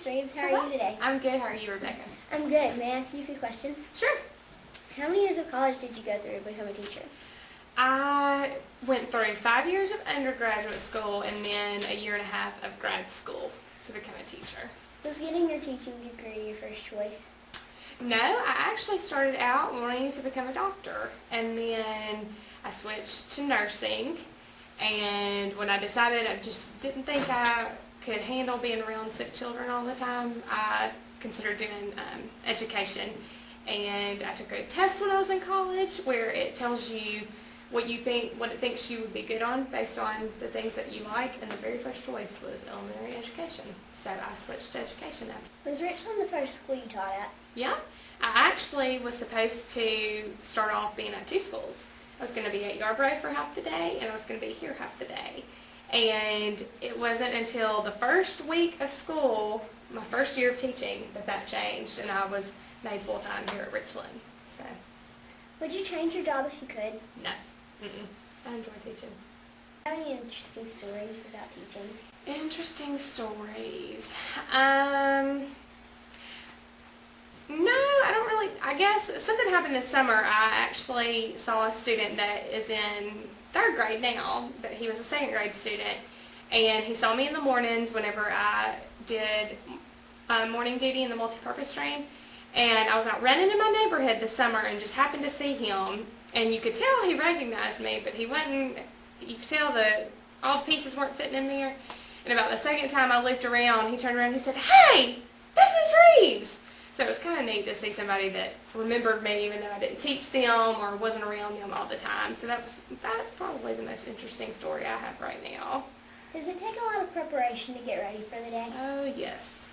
Miss Reeves. How are you today? I'm good. How are you, Rebecca? I'm good. May I ask you a few questions? Sure. How many years of college did you go through to become a teacher? I went through 5 years of undergraduate school and then a year and a half of grad school to become a teacher. Was getting your teaching degree your first choice? No, I actually started out wanting to become a doctor, and then I switched to nursing, and when I decided I just didn't think I could handle being around sick children all the time, I considered doing education, and I took a test when I was in college where it tells you what it thinks you would be good on based on the things that you like, and the very first choice was elementary education. So I switched to education after. Was Richland the first school you taught at? Yeah, I actually was supposed to start off being at two schools. I was going to be at Yarborough for half the day, and I was going to be here half the day. And it wasn't until the first week of school, my first year of teaching, that changed, and I was made full-time here at Richland. So, Would you change your job if you could? no. I enjoy teaching. Do you have any interesting stories about teaching? Interesting stories. No, I don't really. I guess something happened this summer. I actually saw a student that is in third grade now, but he was a second grade student, and he saw me in the mornings whenever I did morning duty in the multi-purpose stream, and I was out running in my neighborhood this summer and just happened to see him, and you could tell he recognized me, but he wasn't. You could tell that all the pieces weren't fitting in there. And about the second time I looked around, he turned around and he said, "Hey, that's Miss Reeves." So it was kind of neat to see somebody that remembered me even though I didn't teach them or wasn't around them all the time. So that's probably the most interesting story I have right now. Does it take a lot of preparation to get ready for the day? Oh, yes.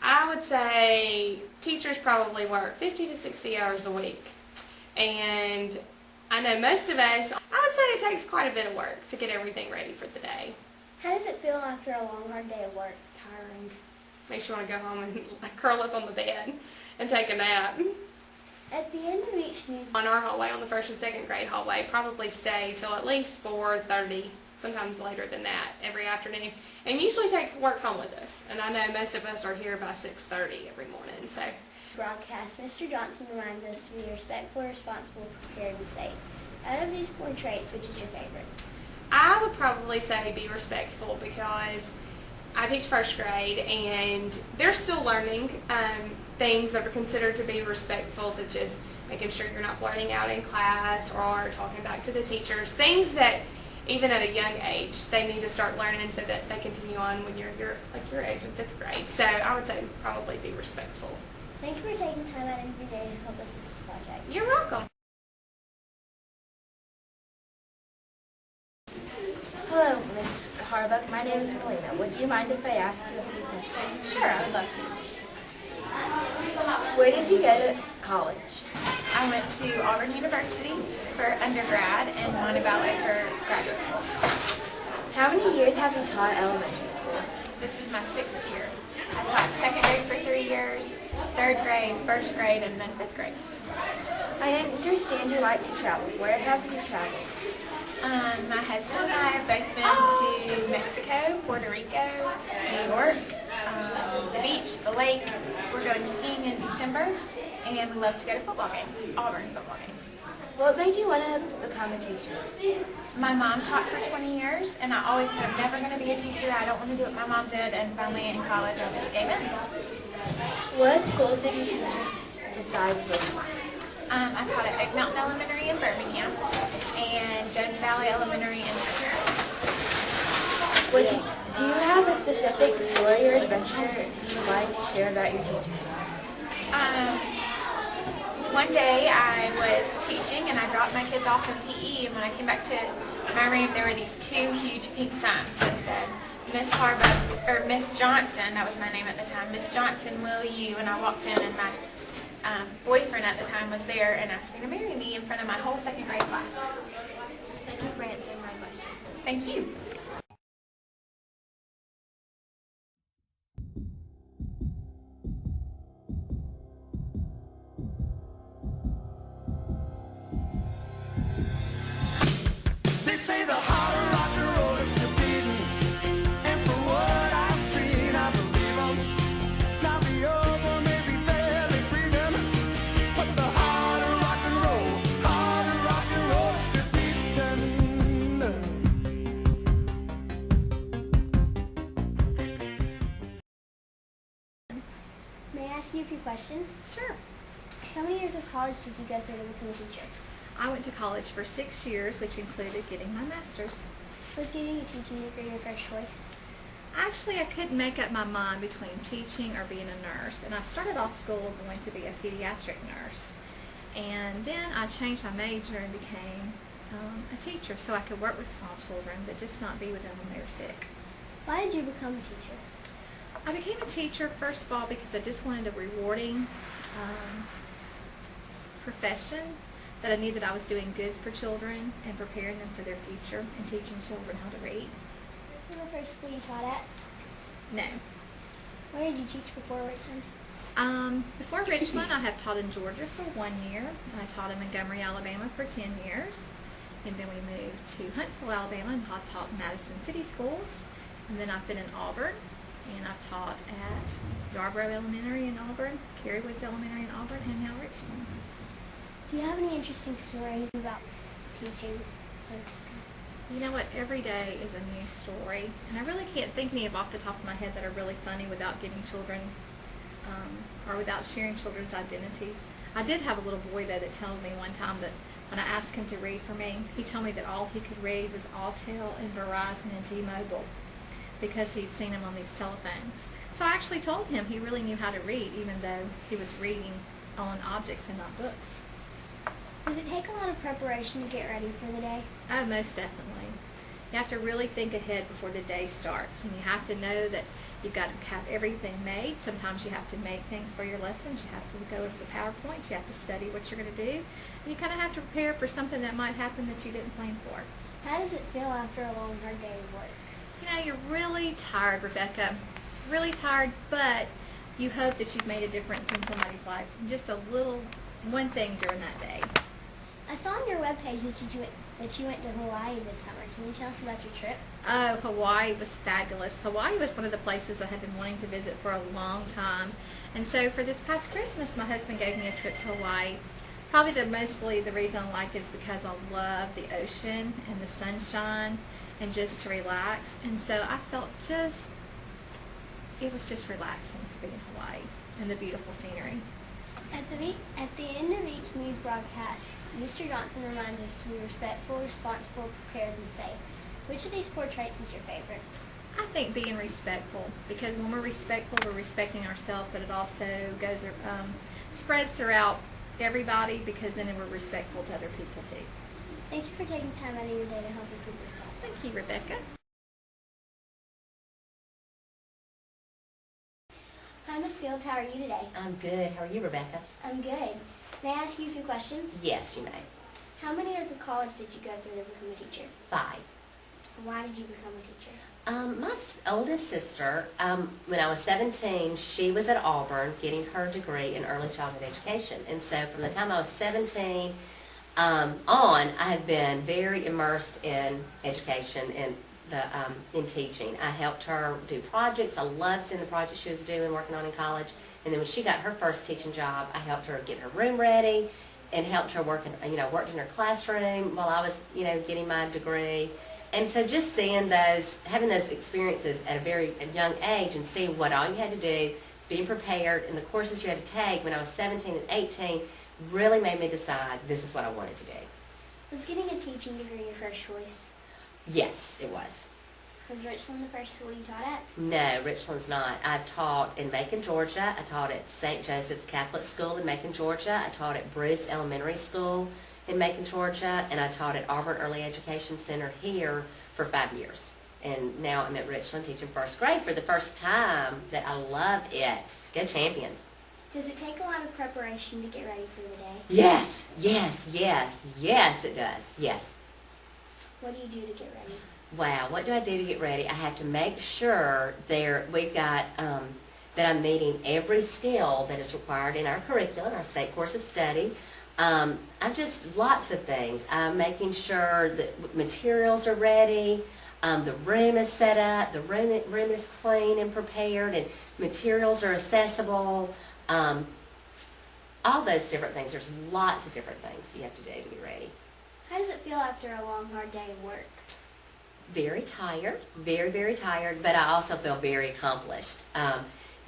I would say teachers probably work 50 to 60 hours a week. And I know most of us, I would say it takes quite a bit of work to get everything ready for the day. How does it feel after a long, hard day of work? Tiring. Makes you want to go home and curl up on the bed and take a nap. At the end of each news, On our hallway, on the first and second grade hallway, probably stay till at least 4:30, sometimes later than that, every afternoon. And usually take work home with us. And I know most of us are here by 6:30 every morning. So broadcast, Mr. Johnson reminds us to be respectful, responsible, prepared, and safe. Out of these 4 traits, which is your favorite? I would probably say be respectful, because I teach first grade and they're still learning things that are considered to be respectful, such as making sure you're not blurting out in class or talking back to the teachers, things that even at a young age they need to start learning so that they continue on when you're like your age in 5th grade. So I would say probably be respectful. Thank you for taking time out of your day to help us with this project. You're welcome. Hello, Miss Harb. My name is Elena. Would you mind if I ask you a few questions? Sure, I would love to. Where did you go to college? I went to Auburn University for undergrad and Monte Ballet for graduate school. How many years have you taught elementary school? This is my 6th year. I taught second grade for 3 years, third grade, first grade, and then 5th grade. I understand you like to travel. Where have you traveled? My husband and I have both been to Mexico, Puerto Rico, New York, the beach, the lake. We're going skiing in December, and we love to go to football games, Auburn football games. What made you want to become a teacher? My mom taught for 20 years, and I always said I'm never going to be a teacher. I don't want to do what my mom did, and finally in college I just gave in. What schools did you teach besides Richland? I taught at Oak Mountain Elementary in Birmingham and Jones Valley Elementary in Jackson. Do you have a specific story or adventure you would like to share about your teaching? One day I was teaching and I dropped my kids off in PE, and when I came back to my room there were these 2 huge pink signs that said Miss Harb, or Miss Johnson, that was my name at the time, Miss Johnson, will you? And I walked in and my boyfriend at the time was there and asked me to marry me in front of my whole second grade class. Thank you for answering my question. Thank you. They say the harder rock and roll is the beating, and for what I've seen, I believe 'em. questions? Sure. How many years of college did you go through to become a teacher? I went to college for 6 years, which included getting my master's. Was getting a teaching degree your first choice? Actually, I couldn't make up my mind between teaching or being a nurse, and I started off school going to be a pediatric nurse. And then I changed my major and became a teacher so I could work with small children, but just not be with them when they were sick. Why did you become a teacher? I became a teacher, first of all, because I just wanted a rewarding profession, that I knew that I was doing good for children and preparing them for their future and teaching children how to read. Was this the first school you taught at? No. Where did you teach before Richland? Before Richland, I have taught in Georgia for 1 year, and I taught in Montgomery, Alabama for 10 years. And then we moved to Huntsville, Alabama, and I taught Madison City Schools. And then I've been in Auburn, and I've taught at Yarborough Elementary in Auburn, Cary Woods Elementary in Auburn, and now Richland. Do you have any interesting stories about teaching? You know what? Every day is a new story, and I really can't think any off the top of my head that are really funny without giving children, or without sharing children's identities. I did have a little boy, though, that told me one time that when I asked him to read for me, he told me that all he could read was Alltel and Verizon and T-Mobile because he'd seen them on these telephones. So I actually told him he really knew how to read, even though he was reading on objects and not books. Does it take a lot of preparation to get ready for the day? Oh, most definitely. You have to really think ahead before the day starts, and you have to know that you've got to have everything made. Sometimes you have to make things for your lessons. You have to go over the PowerPoints. You have to study what you're going to do. And you kind of have to prepare for something that might happen that you didn't plan for. How does it feel after a long, hard day of work? You know, you're really tired, Rebecca. Really tired, but you hope that you've made a difference in somebody's life. Just a little, one thing during that day. I saw on your webpage that you went to Hawaii this summer. Can you tell us about your trip? Oh, Hawaii was fabulous. Hawaii was one of the places I had been wanting to visit for a long time. And so for this past Christmas, my husband gave me a trip to Hawaii. Probably mostly the reason I like it is because I love the ocean and the sunshine and just to relax. And so I felt it was just relaxing to be in Hawaii and the beautiful scenery. At the end of each news broadcast, Mr. Johnson reminds us to be respectful, responsible, prepared, and safe. Which of these 4 traits is your favorite? I think being respectful, because when we're respectful, we're respecting ourselves, but it also spreads throughout everybody, because then we're respectful to other people too. Thank you for taking time out of your day to help us with this call. Thank you, Rebecca. Hi, Ms. Fields. How are you today? I'm good. How are you, Rebecca? I'm good. May I ask you a few questions? Yes, you may. How many years of college did you go through to become a teacher? 5. Why did you become a teacher? Oldest sister, when I was 17, she was at Auburn getting her degree in early childhood education. And so from the time I was 17 on, I have been very immersed in education and in teaching. I helped her do projects. I loved seeing the projects she was doing, working on in college. And then when she got her first teaching job, I helped her get her room ready and helped her worked in her classroom while I was, getting my degree. And so just seeing having those experiences at a very young age and seeing what all you had to do, being prepared, and the courses you had to take when I was 17 and 18 really made me decide this is what I wanted to do. Was getting a teaching degree your first choice? Yes, it was. Was Richland the first school you taught at? No, Richland's not. I've taught in Macon, Georgia. I taught at St. Joseph's Catholic School in Macon, Georgia. I taught at Bruce Elementary School in Macon, Georgia. And I taught at Auburn Early Education Center here for 5 years. And now I'm at Richland teaching first grade for the first time. That I love it. Go Champions. Does it take a lot of preparation to get ready for the day? Yes, it does. Yes. What do you do to get ready? Wow, what do I do to get ready? I have to make sure that I'm meeting every skill that is required in our curriculum, our state course of study. I'm just lots of things. I'm making sure that materials are ready, the room is set up, the room is clean and prepared, and materials are accessible. All those different things. There's lots of different things you have to do to get ready. How does it feel after a long, hard day of work? Very tired, very, very tired, but I also feel very accomplished.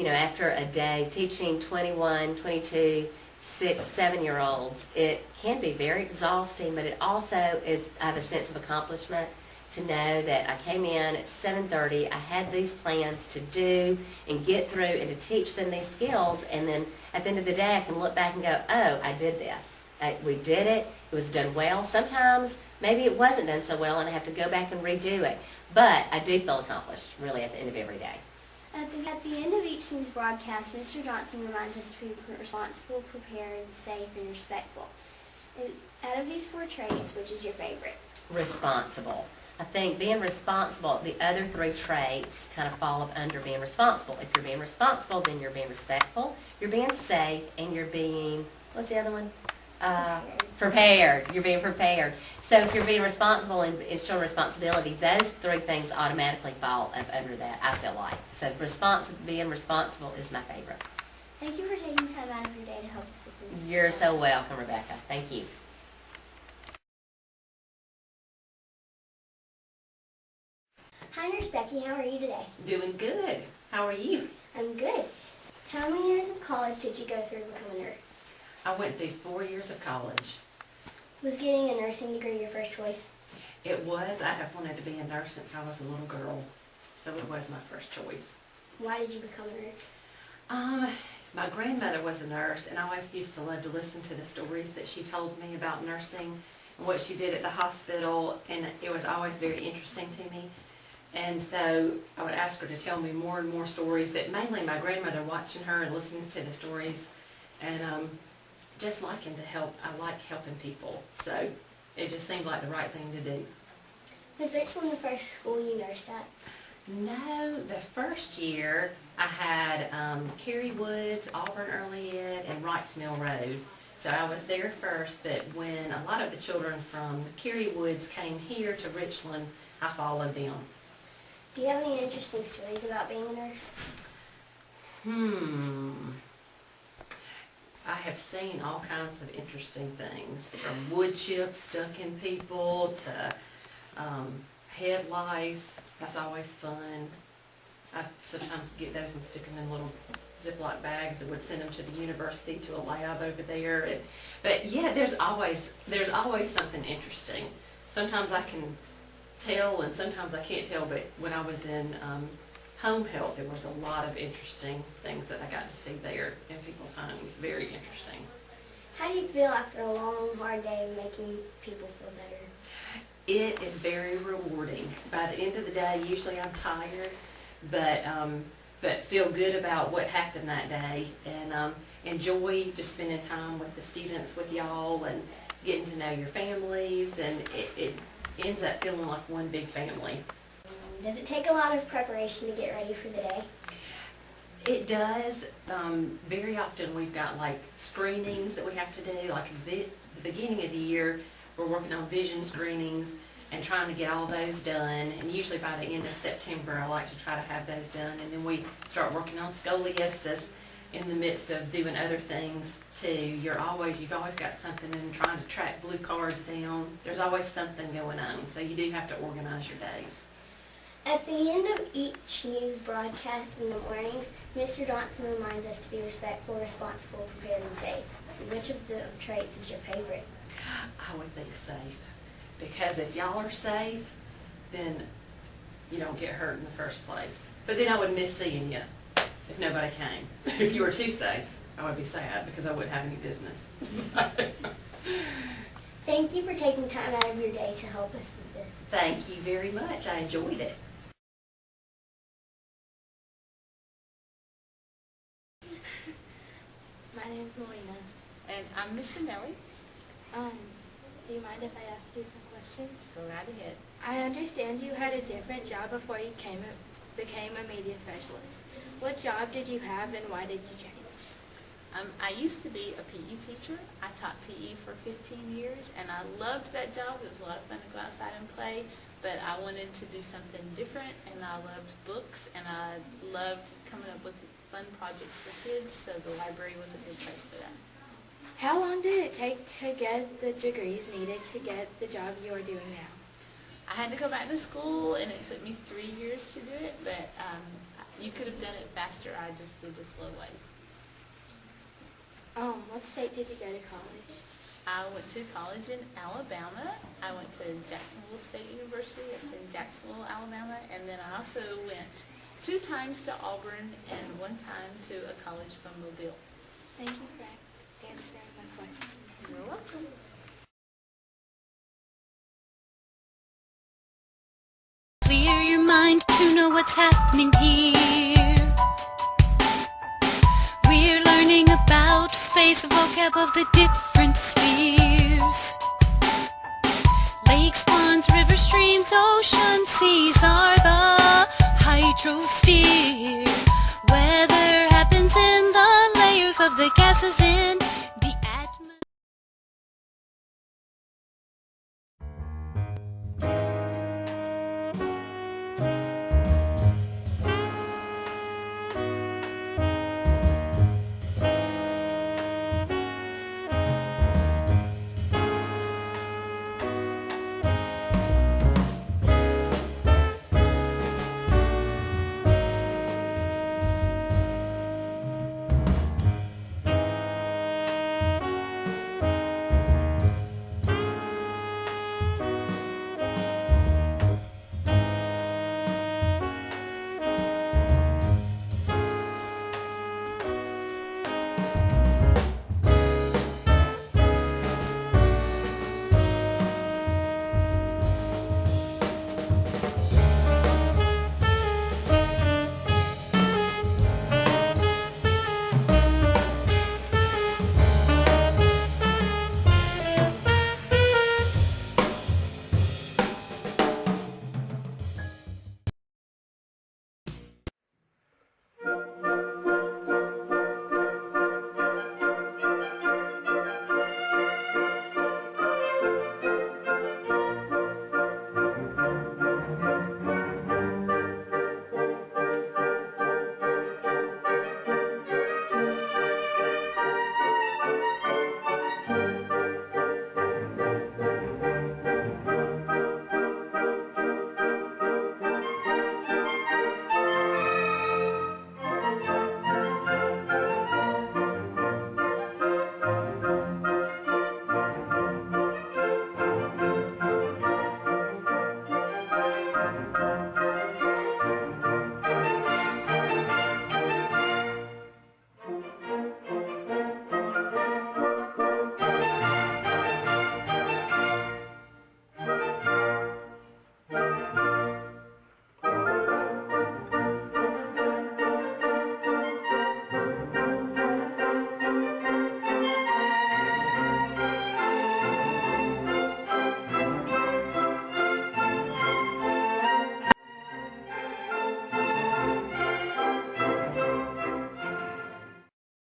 after a day teaching 21, 22, 6, 7-year-olds, it can be very exhausting, but it also is, I have a sense of accomplishment to know that I came in at 7:30, I had these plans to do and get through and to teach them these skills, and then at the end of the day I can look back and go, oh, I did this. We did it. It was done well. Sometimes maybe it wasn't done so well and I have to go back and redo it, but I do feel accomplished really at the end of every day. At the end of each news broadcast, Mr. Johnson reminds us to be responsible, prepared, safe, and respectful. Out of these 4 traits, which is your favorite? Responsible. I think being responsible, the other 3 traits kind of fall under being responsible. If you're being responsible, then you're being respectful, you're being safe, and you're being, what's the other one? Prepared. You're being prepared. So if you're being responsible and showing responsibility, those 3 things automatically fall up under that, I feel like. So being responsible is my favorite. Thank you for taking time out of your day to help us with this. You're so welcome, Rebecca. Thank you. Hi, Nurse Becky. How are you today? Doing good. How are you? I'm good. How many years of college did you go through to become a nurse? I went through 4 years of college. Was getting a nursing degree your first choice? It was. I have wanted to be a nurse since I was a little girl, so it was my first choice. Why did you become a nurse? My grandmother was a nurse, and I always used to love to listen to the stories that she told me about nursing and what she did at the hospital, and it was always very interesting to me. And so I would ask her to tell me more and more stories, but mainly my grandmother, watching her and listening to the stories, and just liking to help. I like helping people, so it just seemed like the right thing to do. Was Richland the first school you nursed at? No, the first year I had Cary Woods, Auburn Early Ed, and Wrights Mill Road. So I was there first, but when a lot of the children from Cary Woods came here to Richland, I followed them. Do you have any interesting stories about being a nurse? I have seen all kinds of interesting things, from wood chips stuck in people to head lice. That's always fun. I sometimes get those and stick them in little Ziploc bags and would send them to the university to a lab over there. But yeah, there's always something interesting. Sometimes I can tell and sometimes I can't tell, but when I was in home health, there was a lot of interesting things that I got to see there in people's homes. Very interesting. How do you feel after a long, hard day of making people feel better? It is very rewarding. By the end of the day, usually I'm tired, but feel good about what happened that day, and enjoy just spending time with the students, with y'all, and getting to know your families, and it ends up feeling like one big family. Does it take a lot of preparation to get ready for the day? It does. Very often we've got like screenings that we have to do. Like the beginning of the year, we're working on vision screenings and trying to get all those done. And usually by the end of September, I like to try to have those done. And then we start working on scoliosis in the midst of doing other things too. You've always got something, and trying to track blue cards down. There's always something going on. So you do have to organize your days. At the end of each news broadcast in the mornings, Mr. Johnson reminds us to be respectful, responsible, prepared, and safe. Which of the traits is your favorite? I would think safe. Because if y'all are safe, then you don't get hurt in the first place. But then I would miss seeing you if nobody came. If you were too safe, I would be sad because I wouldn't have any business. Thank you for taking time out of your day to help us with this. Thank you very much. I enjoyed it. My name's Melina. And I'm Miss Chanelli. Do you mind if I ask you some questions? Go right ahead. I understand you had a different job before you became a media specialist. What job did you have and why did you change? I used to be a PE teacher. I taught PE for 15 years, and I loved that job. It was a lot of fun to go outside and play, but I wanted to do something different, and I loved books, and I loved coming up with fun projects for kids, so the library was a good place for that. How long did it take to get the degrees needed to get the job you are doing now? I had to go back to school, and it took me 3 years to do it, but You could have done it faster. I just did the slow way. What state did you go to college? I went to college in Alabama. I went to Jacksonville State University. It's in Jacksonville, Alabama. And then I also went 2 times to Auburn and 1 time to a college from Mobile. Thank you for answering my question. You're welcome. Clear your mind to know what's happening here. We're learning about space, vocab of the different